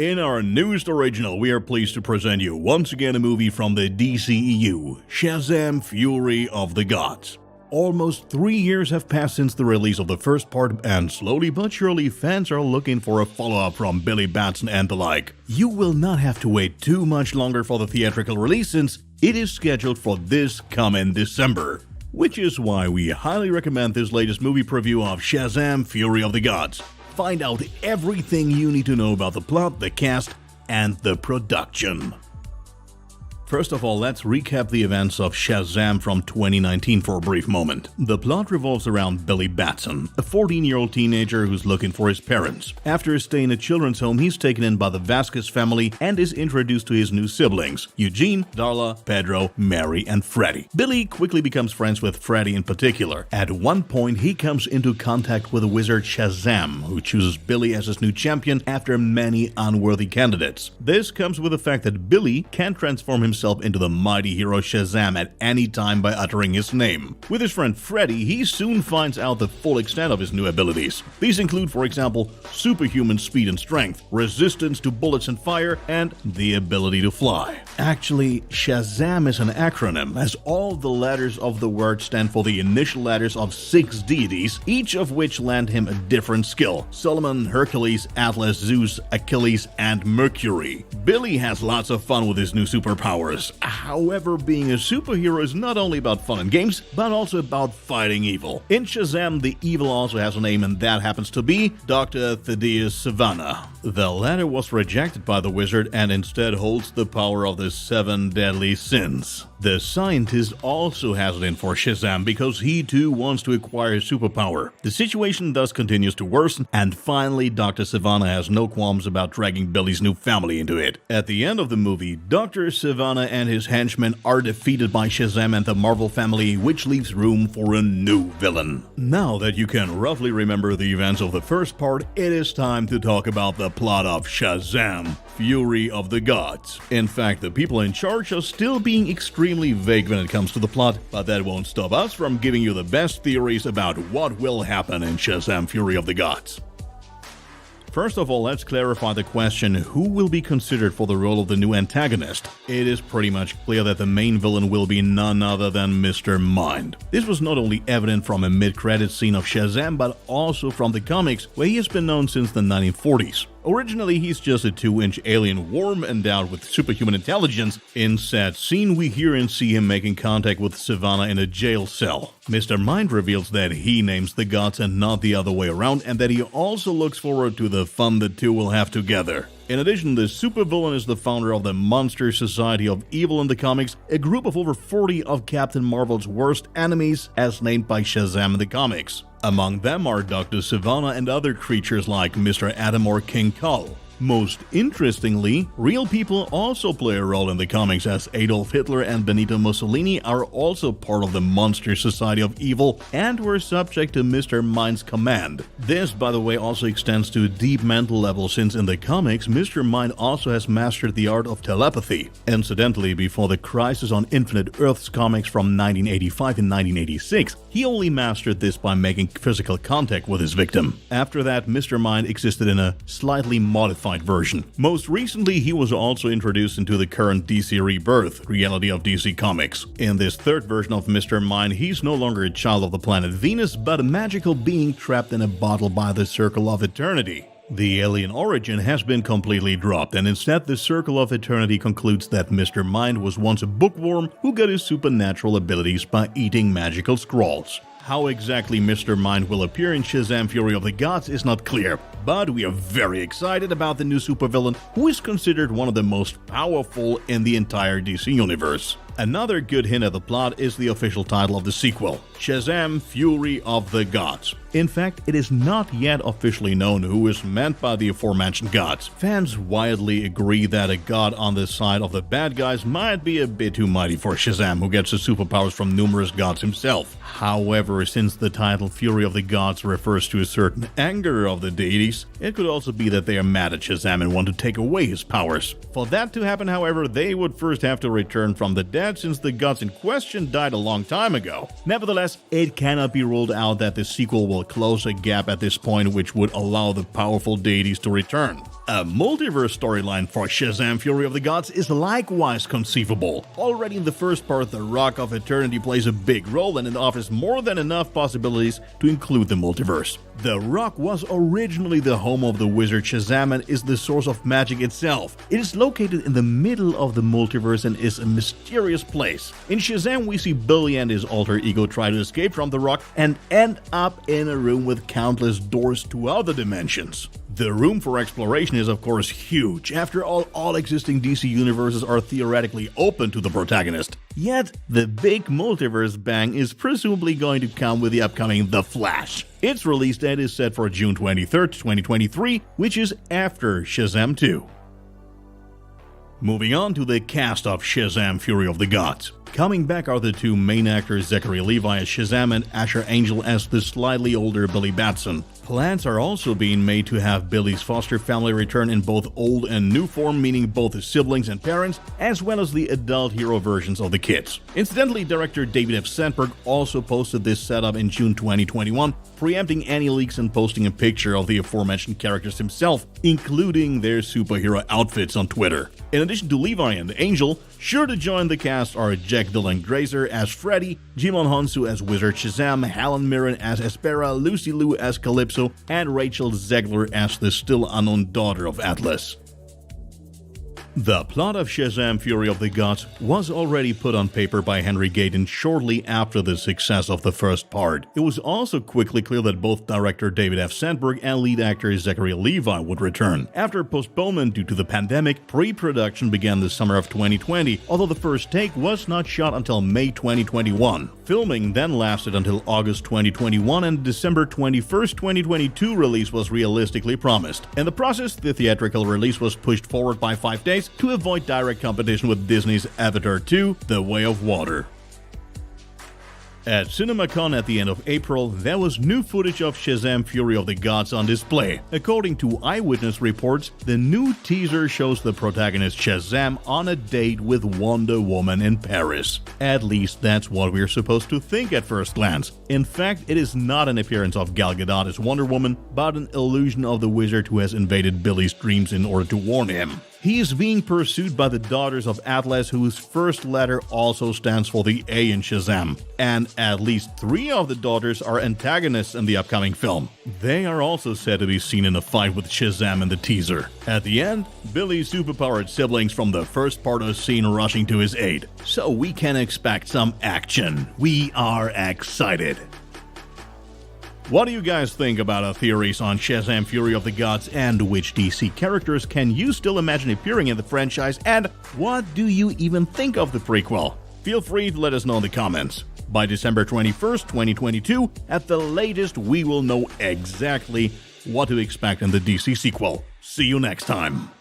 In our newest original, we are pleased to present you once again a movie from the DCEU, Shazam! Fury of the Gods. Almost 3 years have passed since the release of the first part, and slowly but surely fans are looking for a follow-up from Billy Batson and the like. You will not have to wait too much longer for the theatrical release since it is scheduled for this coming December. Which is why we highly recommend this latest movie preview of Shazam! Fury of the Gods. Find out everything you need to know about the plot, the cast, and the production. First of all, let's recap the events of Shazam from 2019 for a brief moment. The plot revolves around Billy Batson, a 14-year-old teenager who's looking for his parents. After his stay in a children's home, he's taken in by the Vasquez family and is introduced to his new siblings, Eugene, Darla, Pedro, Mary, and Freddy. Billy quickly becomes friends with Freddy in particular. At one point, he comes into contact with the wizard Shazam, who chooses Billy as his new champion after many unworthy candidates. This comes with the fact that Billy can transform himself into the mighty hero Shazam at any time by uttering his name. With his friend Freddy, he soon finds out the full extent of his new abilities. These include, for example, superhuman speed and strength, resistance to bullets and fire, and the ability to fly. Actually, Shazam is an acronym, as all the letters of the word stand for the initial letters of 6 deities, each of which lend him a different skill: Solomon, Hercules, Atlas, Zeus, Achilles, and Mercury. Billy has lots of fun with his new superpowers. However, being a superhero is not only about fun and games, but also about fighting evil. In Shazam, the evil also has a name, and that happens to be Dr. Thaddeus Sivana. The latter was rejected by the wizard and instead holds the power of the 7 deadly sins. The scientist also has it in for Shazam because he too wants to acquire a superpower. The situation thus continues to worsen, and finally Dr. Sivana has no qualms about dragging Billy's new family into it. At the end of the movie, Dr. Sivana and his henchmen are defeated by Shazam and the Marvel family, which leaves room for a new villain. Now that you can roughly remember the events of the first part, it is time to talk about the plot of Shazam! Fury of the Gods. In fact, the people in charge are still being extremely vague when it comes to the plot, but that won't stop us from giving you the best theories about what will happen in Shazam! Fury of the Gods. First of all, let's clarify the question, who will be considered for the role of the new antagonist? It is pretty much clear that the main villain will be none other than Mr. Mind. This was not only evident from a mid-credits scene of Shazam, but also from the comics, where he has been known since the 1940s. Originally, he's just a 2-inch alien worm endowed with superhuman intelligence. In said scene, we hear and see him making contact with Sivana in a jail cell. Mr. Mind reveals that he names the gods and not the other way around, and that he also looks forward to the fun the two will have together. In addition, the supervillain is the founder of the Monster Society of Evil in the comics, a group of over 40 of Captain Marvel's worst enemies, as named by Shazam in the comics. Among them are Dr. Sivana and other creatures like Mr. Adam or King Kull. Most interestingly, real people also play a role in the comics, as Adolf Hitler and Benito Mussolini are also part of the Monster Society of Evil and were subject to Mr. Mind's command. This, by the way, also extends to a deep mental level, since in the comics, Mr. Mind also has mastered the art of telepathy. Incidentally, before the Crisis on Infinite Earths comics from 1985 and 1986, he only mastered this by making physical contact with his victim. After that, Mr. Mind existed in a slightly modified version. Most recently, he was also introduced into the current DC Rebirth reality of DC Comics. In this third version of Mr. Mind, he's no longer a child of the planet Venus, but a magical being trapped in a bottle by the Circle of Eternity. The alien origin has been completely dropped, and instead the Circle of Eternity concludes that Mr. Mind was once a bookworm who got his supernatural abilities by eating magical scrolls. How exactly Mr. Mind will appear in Shazam! Fury of the Gods is not clear, but we are very excited about the new supervillain, who is considered one of the most powerful in the entire DC universe. Another good hint at the plot is the official title of the sequel, Shazam! Fury of the Gods. In fact, it is not yet officially known who is meant by the aforementioned gods. Fans widely agree that a god on the side of the bad guys might be a bit too mighty for Shazam, who gets his superpowers from numerous gods himself. However, since the title Fury of the Gods refers to a certain anger of the deities, it could also be that they are mad at Shazam and want to take away his powers. For that to happen, however, they would first have to return from the dead, that since the gods in question died a long time ago. Nevertheless, it cannot be ruled out that the sequel will close a gap at this point which would allow the powerful deities to return. A multiverse storyline for Shazam! Fury of the Gods is likewise conceivable. Already in the first part, the Rock of Eternity plays a big role and it offers more than enough possibilities to include the multiverse. The Rock was originally the home of the wizard Shazam and is the source of magic itself. It is located in the middle of the multiverse and is a mysterious place. In Shazam, we see Billy and his alter ego try to escape from the Rock and end up in a room with countless doors to other dimensions. The room for exploration is of course huge. After all existing DC universes are theoretically open to the protagonist. Yet, the big multiverse bang is presumably going to come with the upcoming The Flash. Its release date is set for June 23rd, 2023, which is after Shazam 2. Moving on to the cast of Shazam! Fury of the Gods. Coming back are the two main actors Zachary Levi as Shazam and Asher Angel as the slightly older Billy Batson. Plans are also being made to have Billy's foster family return in both old and new form, meaning both his siblings and parents, as well as the adult hero versions of the kids. Incidentally, director David F. Sandberg also posted this setup in June 2021, preempting any leaks and posting a picture of the aforementioned characters himself, including their superhero outfits on Twitter. In addition to Levi and Angel, sure to join the cast are Jack Dylan Grazer as Freddy, Jimon Honsu as Wizard Shazam, Helen Mirren as Espera, Lucy Liu as Calypso, and Rachel Zegler as the still unknown daughter of Atlas. The plot of Shazam! Fury of the Gods was already put on paper by Henry Gayden shortly after the success of the first part. It was also quickly clear that both director David F. Sandberg and lead actor Zachary Levi would return. After postponement due to the pandemic, pre-production began the summer of 2020, although the first take was not shot until May 2021. Filming then lasted until August 2021 and December 21st, 2022 release was realistically promised. In the process, the theatrical release was pushed forward by 5 days to avoid direct competition with Disney's Avatar 2: The Way of Water. At CinemaCon at the end of April, there was new footage of Shazam! Fury of the Gods on display. According to eyewitness reports, the new teaser shows the protagonist Shazam on a date with Wonder Woman in Paris. At least that's what we're supposed to think at first glance. In fact, it is not an appearance of Gal Gadot as Wonder Woman, but an illusion of the wizard who has invaded Billy's dreams in order to warn him. He is being pursued by the Daughters of Atlas, whose first letter also stands for the A in Shazam. And at least 3 of the daughters are antagonists in the upcoming film. They are also said to be seen in a fight with Shazam in the teaser. At the end, Billy's superpowered siblings from the first part are seen rushing to his aid. So we can expect some action. We are excited. What do you guys think about our theories on Shazam! Fury of the Gods, and which DC characters can you still imagine appearing in the franchise, and what do you even think of the prequel? Feel free to let us know in the comments. By December 21st, 2022, at the latest, we will know exactly what to expect in the DC sequel. See you next time.